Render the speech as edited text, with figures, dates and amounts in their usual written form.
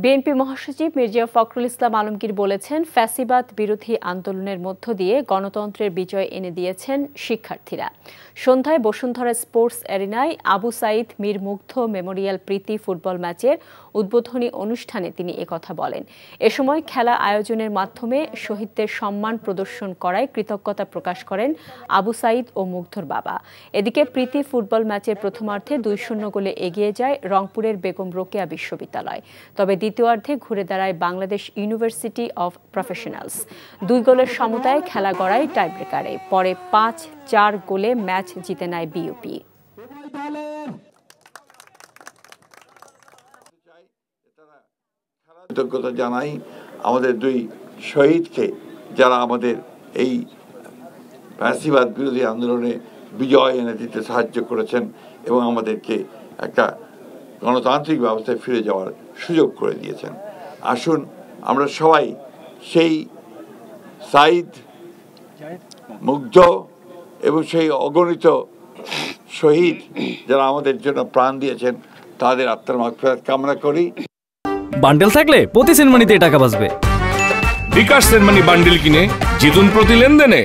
BNP মহাসচিব মির্জা ফখরুল ইসলাম আলমগীর বলেছেন, ফ্যাসিবাদ বিরোধী আন্দোলনের মধ্য দিয়ে গণতন্ত্রের বিজয় এনে দিয়েছেন শিক্ষার্থীরা। সন্ধ্যায় বসুন্ধরা স্পোর্টস অ্যারিনায় আবু সাঈদ মীর মুগ্ধ মেমোরিয়াল প্রীতি ফুটবল ম্যাচের উদ্বোধনী অনুষ্ঠানে তিনি একথা বলেন। এ সময় খেলা আয়োজনের মাধ্যমে শহীদদের সম্মান প্রদর্শন করায় কৃতজ্ঞতা প্রকাশ করেন আবু সাঈদ ও মুগ্ধর বাবা। এদিকে প্রীতি ফুটবল ম্যাচের প্রথমার্ধে 2-0 গোলে এগিয়ে যায় রংপুরের বেগম রোকেয়া বিশ্ববিদ্যালয়। তবে দ্বিতীয়ার্ধে ঘুরে দাঁড়ায় বাংলাদেশ ইউনিভার্সিটি অব প্রফেশনালস। 2 গোলের সমতায় খেলা গড়ায় টাইব্রেকারে। পরে 5-4 গোলে ম্যাচ জিতে নেয় বিইউপি। কৃতজ্ঞতা জানাই আমাদের 2 শহীদকে, যারা আমাদের এই ফ্যাসিবাদ বিরোধী আন্দোলনে বিজয় এনে দিতে সাহায্য করেছেন এবং আমাদেরকে একটা গণতান্ত্রিক ব্যবস্থায় ফিরে যাওয়ার সুযোগ করে দিয়েছেন। আসুন আমরা সবাই সেই সাঈদ, মুগ্ধ এবং সেই অগণিত শহীদ যারা আমাদের জন্য প্রাণ দিয়েছেন তাদের আত্মার মাগফিরাত কামনা করি। বান্ডেল থাকলে প্রতি সেনমানিতে টাকা বাঁচবে। বিকাশ সেনমানি বান্ডেল কিনে জিতুন প্রতি লেনদেনে।